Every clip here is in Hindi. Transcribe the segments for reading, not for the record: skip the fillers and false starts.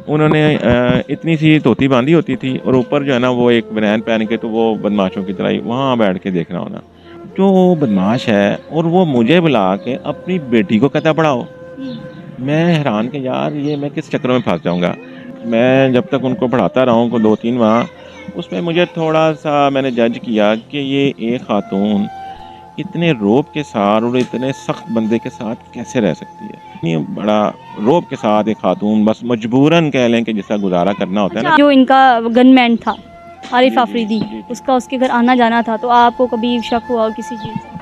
उन्होंने इतनी सी धोती बांधी होती थी और ऊपर जो है ना वो एक बनैन पहन के, तो वो बदमाशों की तरह ही वहाँ बैठ के देख रहा होना। जो बदमाश है और वो मुझे बुला के अपनी बेटी को कहता पढ़ाओ। मैं हैरान कि यार ये मैं किस चक्कर में फंस जाऊँगा। मैं जब तक उनको पढ़ाता रहा हूँ को 2-3 माह, उसमें मुझे थोड़ा-सा मैंने जज किया कि ये एक खातून इतने रौब के साथ और इतने सख्त बंदे के साथ कैसे रह सकती है। इतनी बड़ा रौब के साथ एक खातून बस मजबूरन कह लें कि जिसका गुज़ारा करना होता है ना। जो इनका गनमैन था आरिफ जी, आफरीदी, जी। उसका उसके घर आना जाना था, तो आपको कभी शक हुआ हो किसी चीज़ से?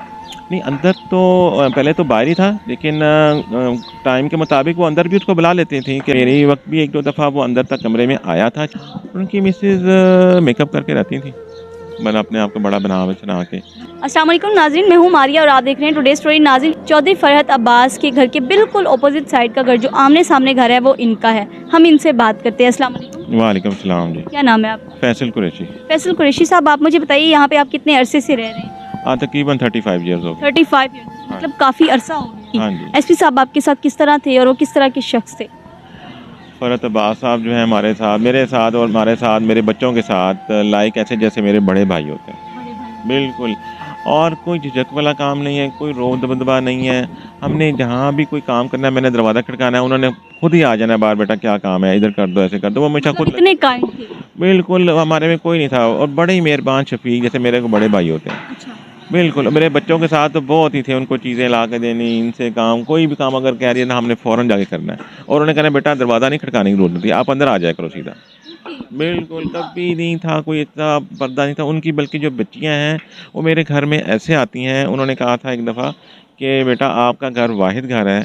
नहीं, अंदर तो पहले तो बाहर ही था, लेकिन टाइम के मुताबिक वो अंदर भी उसको बुला लेती थी कि मेरे वक़्त भी 1-2 दफ़ा वो अंदर तक कमरे में आया था। उनकी मिसेज़ मेकअप करके रहती थी, मतलब अपने आप को बड़ा बना के। अस्सलाम वालेकुम नाज़रीन, मैं हूँ मारिया और आप देख रहे हैं टुडे स्टोरी। नाज़रीन, चौधरी फरहत अब्बास के घर के बिल्कुल अपोजिट साइड का घर, जो आमने सामने घर है, वो इनका है। हम इनसे बात करते हैं। अस्सलाम वालेकुम। वालेकुम सलाम जी। क्या नाम है आपका? फैसल कुरैशी। फैसल कुरैशी साहब, आप मुझे बताइए यहाँ पे आप कितने अरसे से रह रहे हैं? तकरीबन 35 ईयर्स हो गए। 35 ईयर, हाँ। मतलब काफ़ी अरसा हो गया। हाँ जी। एसपी साहब आपके साथ किस तरह थे और वो किस तरह के शख्स थे? फरहत अब्बास साहब जो है हमारे साथ, मेरे साथ और हमारे साथ मेरे बच्चों के साथ लाइक ऐसे जैसे मेरे बड़े भाई होते हैं। बिल्कुल। और कोई झिझक वाला काम नहीं है, कोई रोब दबदबा नहीं है। हमने जहाँ भी कोई काम करना है, मैंने दरवाज़ा खटकाना है, उन्होंने खुद ही आ जाना है, बाहर बेटा क्या काम है, इधर कर दो, ऐसे कर दो। वो हमेशा खुद इतने काइंड थे? बिल्कुल, हमारे में कोई नहीं था और बड़े ही मेहरबान शफ़ीक जैसे मेरे को बड़े भाई होते हैं। अच्छा। बिल्कुल, मेरे बच्चों के साथ तो बहुत ही थे, उनको चीज़ें ला के देनी, इनसे काम, कोई भी काम अगर कह रही है ना, हमने फ़ौरन जाके करना है। और उन्होंने कहना बेटा दरवाज़ा नहीं खटकाने की ज़रूरत नहीं थी, आप अंदर आ जाया करो सीधा। बिल्कुल, कभी नहीं था कोई इतना पर्दा नहीं था उनकी, बल्कि जो बच्चियाँ हैं, वो मेरे घर में ऐसे आती हैं, उन्होंने कहा था एक दफ़ा कि बेटा आपका घर वाहिद घर है,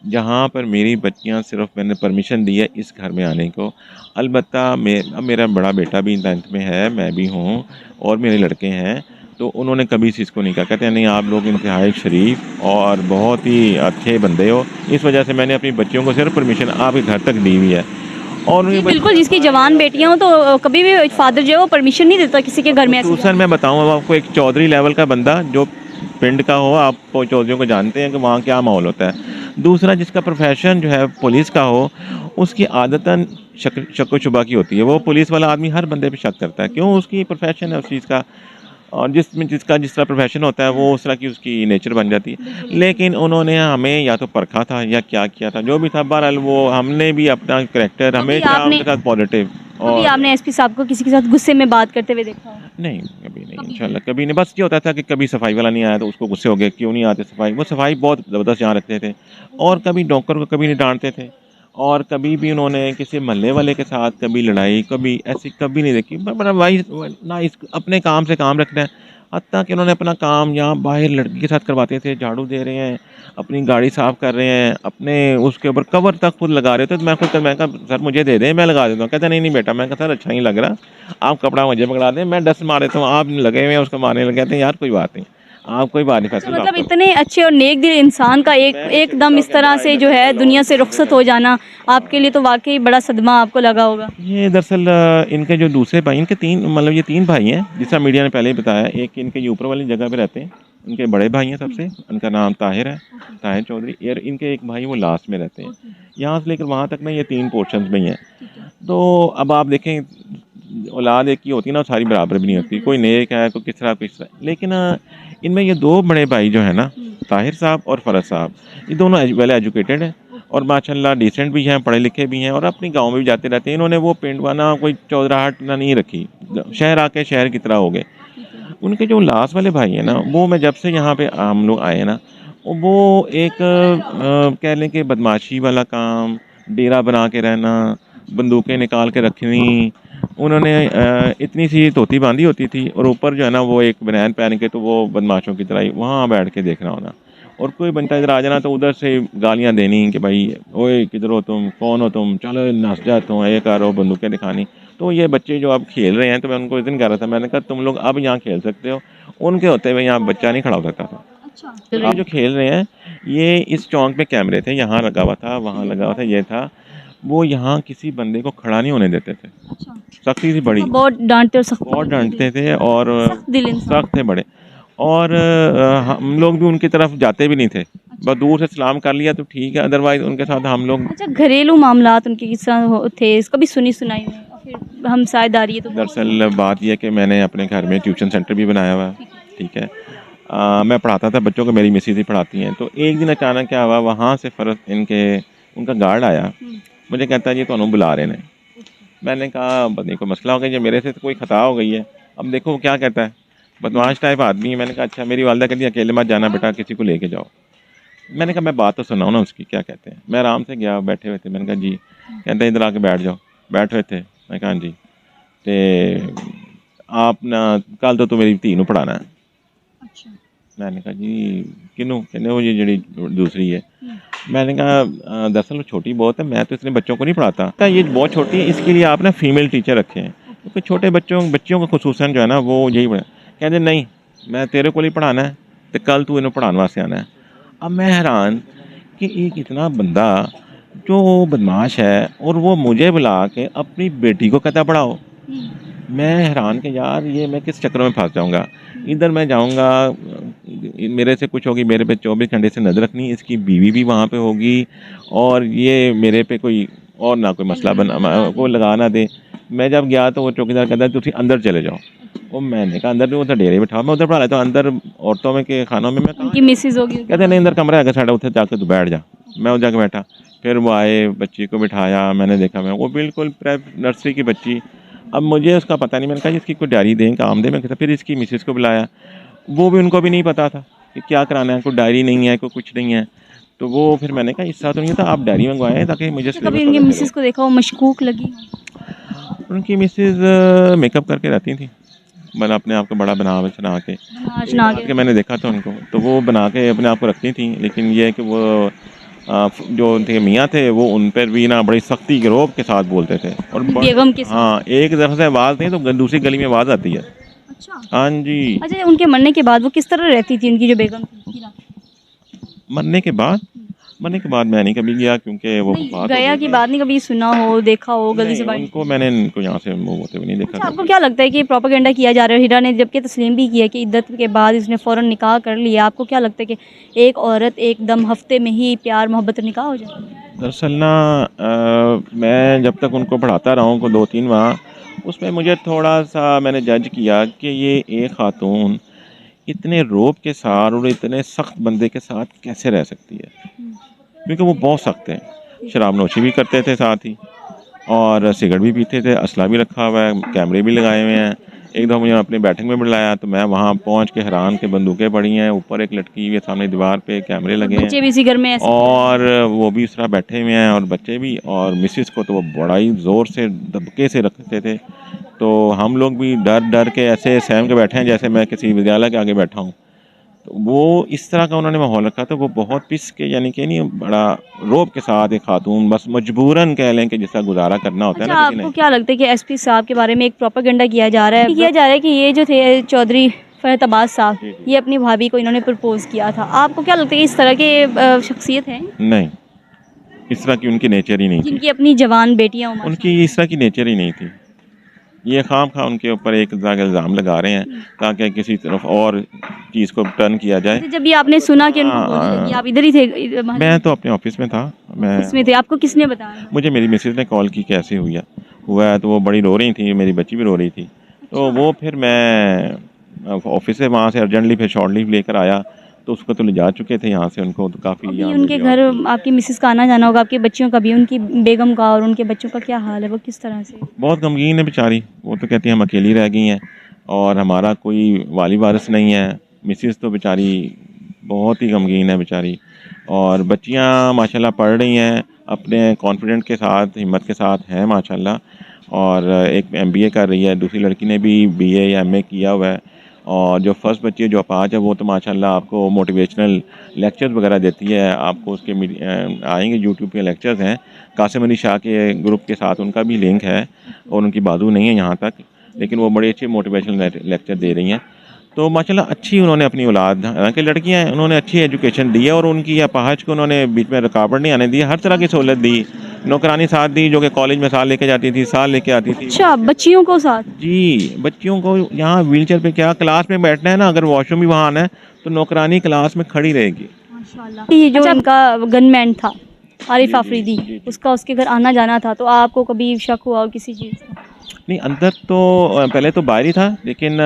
जहाँ पर मेरी बच्चियाँ सिर्फ़ मैंने परमिशन दी है इस घर में आने को। अलबत्ता अब मेरा बड़ा बेटा भी 9th में है, मैं भी हूँ और मेरे लड़के हैं, तो उन्होंने कभी इस चीज़ को नहीं कहा। कहते हैं नहीं आप लोग इंतहाई शरीफ और बहुत ही अच्छे बंदे हो, इस वजह से मैंने अपनी बच्चियों को सिर्फ़ परमिशन आपके घर तक दी हुई है। और उनकी जी बिल्कुल, जिसकी जवान बेटियां हो तो कभी भी फादर जो है वो परमिशन नहीं देता किसी के घर में ऐसे खसूसन मैं बताऊँ अब आपको, एक चौधरी लेवल का बंदा जो पिंड का हो, आप चौधरियों को जानते हैं कि वहाँ क्या माहौल होता है। दूसरा जिसका प्रोफेशन जो है पुलिस का हो, उसकी आदतन शक व शुबा की होती है। वो पुलिस वाला आदमी हर बंदे पे शक करता है, क्यों? उसकी प्रोफेशन है उस चीज़ का, और जिसका जिस तरह प्रोफेशन होता है वो उस तरह की उसकी नेचर बन जाती है। लेकिन उन्होंने हमें या तो परखा था या क्या किया था, जो भी था, बहरहाल वो हमने भी अपना करैक्टर हमेशा उनके साथ पॉजिटिव। कभी और आपने एसपी साहब को किसी के साथ गुस्से में बात करते हुए देखा हो? नहीं, कभी नहीं, इंशाल्लाह कभी नहीं। बस ये होता था कि कभी सफाई वाला नहीं आया तो उसको गुस्से हो गए, क्यों नहीं आते सफाई, वो सफाई बहुत ज़बरदस्त यहाँ रखते थे। और कभी नौकर को कभी नहीं डांटते थे, और कभी भी उन्होंने किसी मोहल्ले वाले के साथ कभी लड़ाई, कभी ऐसी कभी नहीं देखी। बड़ा भाई ना, इस अपने काम से काम रखना है। हत्ता कि उन्होंने अपना काम यहाँ बाहर लड़की के साथ करवाते थे, झाड़ू दे रहे हैं, अपनी गाड़ी साफ़ कर रहे हैं, अपने उसके ऊपर कवर तक खुद लगा रहे थे। तो मैं कहा सर मुझे दे दें, मैं लगा देता हूँ। कहते नहीं नहीं बेटा। मैं कहा सर अच्छा नहीं लग रहा, आप कपड़ा मुझे पकड़ा दें, मैं डस्ट मार देता हूँ, आप लगे हुए हैं उसको मारने लगे। कहते हैं यार कोई बात नहीं, आप कोई बात नहीं अच्छा, फैसल मतलब आप इतने अच्छे और नेक दिल इंसान का एकदम इस तरह से जो है दुनिया से रुखसत हो जाना, आपके लिए तो वाकई बड़ा सदमा आपको लगा होगा। ये दरअसल इनके जो दूसरे भाई, इनके 3 मतलब ये 3 भाई हैं, जिसका मीडिया ने पहले ही बताया। एक इनके ये ऊपर वाली जगह पे रहते हैं, इनके बड़े भाई हैं सबसे, उनका नाम ताहिर है, ताहिर चौधरी। और इनके एक भाई वो लास्ट में रहते हैं। यहाँ से लेकर वहाँ तक ना ये 3 पोर्शंस में ही हैं। तो अब आप देखें, औलाद एक ही होती है ना, सारी बराबर भी नहीं होती, कोई नेक है, कोई किस तरह। लेकिन इनमें ये 2 बड़े भाई जो है ना, ताहिर साहब और फरहत साहब, ये दोनों वेल एजुकेटेड हैं और माशाल्लाह डिसेंट भी हैं, पढ़े लिखे भी हैं, और अपनी गाँव में भी जाते रहते हैं। इन्होंने वो पिंडवाना कोई चौधराहट ना नहीं रखी, शहर आके शहर की तरह हो गए। उनके जो लास्ट वाले भाई हैं ना, वो मैं जब से यहाँ पे हम लोग आए ना, वो एक कह लें कि बदमाशी वाला काम, डेरा बना के रहना, बंदूकें निकाल के रखनी। उन्होंने इतनी सी धोती बांधी होती थी और ऊपर जो है ना वो एक बनैन पहन के, तो वो बदमाशों की तरह ही वहाँ बैठ के देखना होना। और कोई बंदा इधर आ जाना तो उधर से गालियाँ देनी कि भाई ओए किधर हो तुम, कौन हो तुम, चलो नस जा तुम, ये करो, बंदूकें दिखानी। तो ये बच्चे जो अब खेल रहे हैं, तो मैं उनको इस दिन कह रहा था, मैंने कहा तुम लोग अब यहाँ खेल सकते हो, उनके होते हुए यहाँ बच्चा नहीं खड़ा हो सकता था। अच्छा, तो आप जो खेल रहे हैं, ये इस चौक पे कैमरे थे, यहाँ लगा हुआ था, वहाँ लगा हुआ था, ये था। वो यहाँ किसी बंदे को खड़ा नहीं होने देते थे, अच्छा, सख्ती थी बड़ी, बहुत डांटते और सख्त बहुत डांटते थे और सख्त दिल इंसान। सख्त थे बड़े। और हम लोग भी उनकी तरफ जाते भी नहीं थे, बस दूर से सलाम कर लिया तो ठीक है, अदरवाइज उनके साथ हम लोग अच्छा, घरेलू मामलात उनके किस तरह थे, कभी सुनी सुनाई में, और फिर हमसायदारी है तो दरअसल बात यह है कि मैंने अपने घर में ट्यूशन सेंटर भी बनाया हुआ है, ठीक है। मैं पढ़ाता था बच्चों को, मेरी मिसेज ही पढ़ाती हैं। तो एक दिन अचानक क्या हुआ, वहाँ से फ़र्क उनका गार्ड आया, मुझे कहता है जी तो बुला रहे हैं। मैंने कहा पता नहीं कोई मसला हो गया, मेरे से तो कोई खता हो गई है। अब देखो वो क्या कहता है, बदमाश टाइप आदमी है। मैंने कहा अच्छा, मेरी वालदा कहती अकेले मत जाना बेटा, किसी को लेके जाओ। मैंने कहा मैं बात तो सुनाऊँ ना उसकी, क्या कहते हैं। मैं आराम से गया, बैठे हुए थे। मैंने कहा जी, कहते इधर आके बैठ जाओ। बैठ हुए थे। मैं कहा जी, तो आप ना कल तो मेरी धी नूं पढ़ाना है। अच्छा। मैंने कहा जी किनू, कहने वो ये जड़ी दूसरी है। मैंने कहा दरअसल वो छोटी बहुत है, मैं तो इतने बच्चों को नहीं पढ़ाता। कहा ये बहुत छोटी है, इसके लिए आप ना फीमेल टीचर रखें हैं, क्योंकि छोटे बच्चियों को खुसूसन जो है ना वो यही पढ़ा। कहते नहीं मैं तेरे को ही पढ़ाना है, तो कल तू इन्हें पढ़ाने वास्ते आना है। अब मैं हैरान कि एक इतना बंदा जो बदमाश है और वो मुझे बुला के अपनी बेटी को कहता पढ़ाओ। मैं हैरान कि यार ये मैं किस चक्कर में फंस जाऊंगा। इधर मैं जाऊंगा, मेरे से कुछ होगी, मेरे पे 24 घंटे से नज़र रखनी, इसकी बीवी भी वहाँ पे होगी, और ये मेरे पे कोई और ना कोई मसला बना को लगा ना दे। मैं जब गया तो वो चौकीदार कहता है तुम अंदर चले जाओ। वो मैंने कहा अंदर उधर डेरे बैठा, मैं उधर पढ़ा लेता हूँ, अंदर औरतों में के खानों में मैं उनकी मिसेज होगी। कहते नहीं अंदर कमरा है साढ़े, उधर जाके तू बैठ जा। मैं उधर जाके बैठा। फिर वो आए, बच्ची को बिठाया, मैंने देखा मैं वो बिल्कुल प्रेप नर्सरी की बच्ची। अब मुझे उसका पता नहीं, मैंने कहा इसकी कोई डायरी दें, काम दें। मैं कहता फिर इसकी मिसेस को बुलाया, वो भी उनको भी नहीं पता था कि क्या कराना है, कोई डायरी नहीं है, कोई कुछ नहीं है। तो वो फिर मैंने कहा इस साथ तो नहीं था, आप डायरी मंगवाएं ताकि मुझे कभी उनकी मिसेज को देखा हो मशकूक लगी हो? उनकी मिसेज मेकअप करके रहती थी, मतलब अपने आप को बड़ा बना के बना के मैंने देखा था उनको, तो वो बना के अपने आप को रखती थी। लेकिन ये है कि वो जो उनके मियाँ थे वो उन पर भी ना बड़ी सख्ती के रोब के साथ बोलते थे। और बेगम के साथ? हाँ, एक तरफ से आवाज़ नहीं तो दूसरी गली में आवाज़ आती है। अच्छा। हाँ जी। अच्छा, उनके मरने के बाद वो किस तरह रहती थी, उनकी जो बेगम थी? मरने के बाद मैं नहीं कभी गया, क्योंकि वो गया की बात नहीं, कभी सुना हो, देखा हो गली से बाहर? उनको मैंने इनको यहाँ से मूव होते हुए नहीं देखा। अच्छा, आपको क्या लगता है कि प्रोपेगेंडा किया जा रहा है? हीरा ने जबकि तस्लीम भी किया कि इद्दत के बाद इसने फ़ौरन निकाह कर लिया। आपको क्या लगता है कि एक औरत एकदम हफ्ते में ही प्यार मोहब्बत निकाह हो जाए? दरअसल ना मैं जब तक उनको पढ़ाता रहा हूँ को 2-3 माह, उसमें मुझे थोड़ा सा मैंने जज किया कि ये एक खातून इतने रोब के साथ और इतने सख्त बंदे के साथ कैसे रह सकती है, क्योंकि वो बहुत सख्त है। शराब नोशी भी करते थे साथ ही, और सिगरेट भी पीते थे, असला भी रखा हुआ है, कैमरे भी लगाए हुए हैं। एक दफ़ा मुझे अपनी बैठक में बुलाया तो मैं वहाँ पहुँच के हैरान के बंदूकें पड़ी हैं, ऊपर एक लटकी हुई है, सामने दीवार पे कैमरे लगे हैं, बच्चे भी इसी घर में ऐसे और वो भी उस तरह बैठे हुए हैं, और बच्चे भी। और मिसिस को तो वो बड़ा ही ज़ोर से दबके से रखते थे। तो हम लोग भी डर डर के ऐसे सहम के बैठे हैं जैसे मैं किसी विद्यालय के आगे बैठा हूँ। तो वो इस तरह का उन्होंने माहौल रखा था, वो बहुत पिस के, यानी कि नहीं बड़ा रोब के साथ एक खातून बस मजबूरन कह लें कि जिसका गुजारा करना होता है ना। आपको क्या लगता है कि एसपी साहब के बारे में एक प्रोपेगेंडा किया जा रहा है कि ये जो थे चौधरी फरहत अब्बास साहब, ये अपनी भाभी को इन्होंने प्रपोज किया था? आपको क्या लगता है कि इस तरह के शख्सियत है? नहीं, इस तरह की उनकी नेचर ही नहीं थी। जिनकी अपनी जवान बेटियां हो, उनकी इस तरह की नेचर ही नहीं थी। ये खाम खा उनके ऊपर एक तरह का इल्ज़ाम लगा रहे हैं ताकि किसी तरफ और चीज़ को टर्न किया जाए। जब ये आपने सुना कि उनको गोली लगी, आप इधर ही थे? मैं तो अपने ऑफिस में था। मैं इसमें थे? आपको किसने बताया? मुझे मेरी मिसेज ने कॉल की, कैसे हुआ है, तो वो बड़ी रो रही थी, मेरी बच्ची भी रो रही थी। तो वो फिर मैं ऑफिस से वहाँ से अर्जेंटली फिर शॉर्ट लीव लेकर आया, तो उसको तो ले जा चुके थे यहाँ से उनको, तो काफ़ी उनके घर आपकी मिसेस का आना जाना होगा, आपके बच्चियों का भी, उनकी बेगम का और उनके बच्चों का क्या हाल है, वो किस तरह से? बहुत गमगीन है बेचारी। वो तो कहती है हम अकेली रह गई हैं और हमारा कोई वाली वारिस नहीं है। मिसेस तो बेचारी बहुत ही गमगीन है बेचारी। और बच्चियां माशाल्लाह पढ़ रही हैं, अपने कॉन्फिडेंट के साथ, हिम्मत के साथ हैं माशाल्लाह। और एक MBA कर रही है, दूसरी लड़की ने भी BA या MA किया हुआ है। और जो फर्स्ट बच्ची है जो अपाज है, वो तो माशाल्लाह आपको मोटिवेशनल लेक्चर्स वगैरह देती है। आपको उसके आएंगे यूट्यूब पे लेक्चर्स हैं, कासिम अली शाह के ग्रुप के साथ उनका भी लिंक है, और उनकी बाजू नहीं है यहाँ तक, लेकिन वो बड़ी अच्छी मोटिवेशनल लेक्चर दे रही हैं। तो माशाल्लाह अच्छी उन्होंने अपनी औलाद, हालांकि लड़कियां हैं, उन्होंने अच्छी एजुकेशन दी है, और उनकी अपाहज को उन्होंने बीच में रुकावट नहीं आने दी, हर तरह की सहूलत दी। नौकरानी साथ दी, जो कि कॉलेज में साल लेके जाती थी, साल लेके आती थी। अच्छा, बच्चियों को साथ? जी, बच्चियों को यहाँ व्हीलचेयर पे क्या, क्लास में बैठना है ना, अगर वॉशरूम भी वहाँ आना है तो नौकरानी क्लास में खड़ी रहेगी। माशाल्लाह। ये जो इनका गनमैन था आरिफ आफरीदी, उसका उसके घर आना जाना था, तो आपको कभी शक हुआ किसी चीज़ का? नहीं, अंदर तो पहले तो बाहर ही था, लेकिन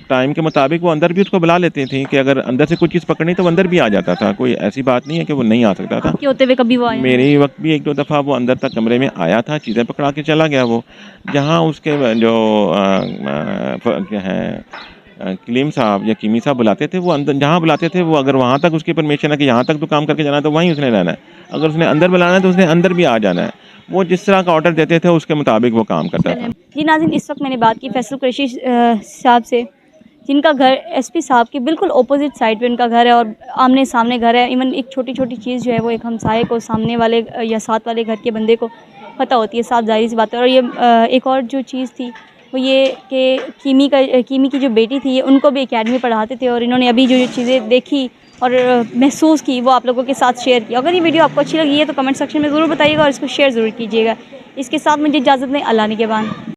टाइम के मुताबिक वो अंदर भी उसको बुला लेती थी कि अगर अंदर से कुछ चीज़ पकड़नी तो वो अंदर भी आ जाता था। कोई ऐसी बात नहीं है कि वो नहीं आ सकता था। आपके होते हुए कभी वो आया? मेरे वक्त भी एक दो दफ़ा वो अंदर तक कमरे में आया था, चीज़ें पकड़ा के चला गया वो। जहाँ उसके जो क्या है कलीम साहब या कीमी साहब बुलाते थे, वो अंदर जहाँ बुलाते थे वो, अगर वहाँ तक उसकी परमिशन है कि यहाँ तक तो काम करके जाना है तो वहीं उसने रहना है। अगर उसने अंदर बुलाना है तो उसने अंदर भी आ जाना है। वो जिस तरह का ऑर्डर देते थे उसके मुताबिक वो काम करता था। जी नाज़रीन, इस वक्त मैंने बात की फैसल कुरैशी साहब से, जिनका घर एसपी साहब के बिल्कुल अपोजिट साइड पे उनका घर है और आमने सामने घर है। इवन एक छोटी छोटी चीज़ जो है वो एक हमसाये को, सामने वाले या साथ वाले घर के बंदे को पता होती है, साफ ज़ाहिर सी बात है। और ये एक और जो चीज़ थी वो ये कि कीमी की जो बेटी थी ये उनको भी एकेडमी पढ़ाते थे, और इन्होंने अभी जो चीज़ें देखी और महसूस की वो आप लोगों के साथ शेयर की। अगर ये वीडियो आपको अच्छी लगी है तो कमेंट सेक्शन में ज़रूर बताइएगा और इसको शेयर ज़रूर कीजिएगा। इसके साथ मुझे इजाज़त दें, अल्लाह निगहबान।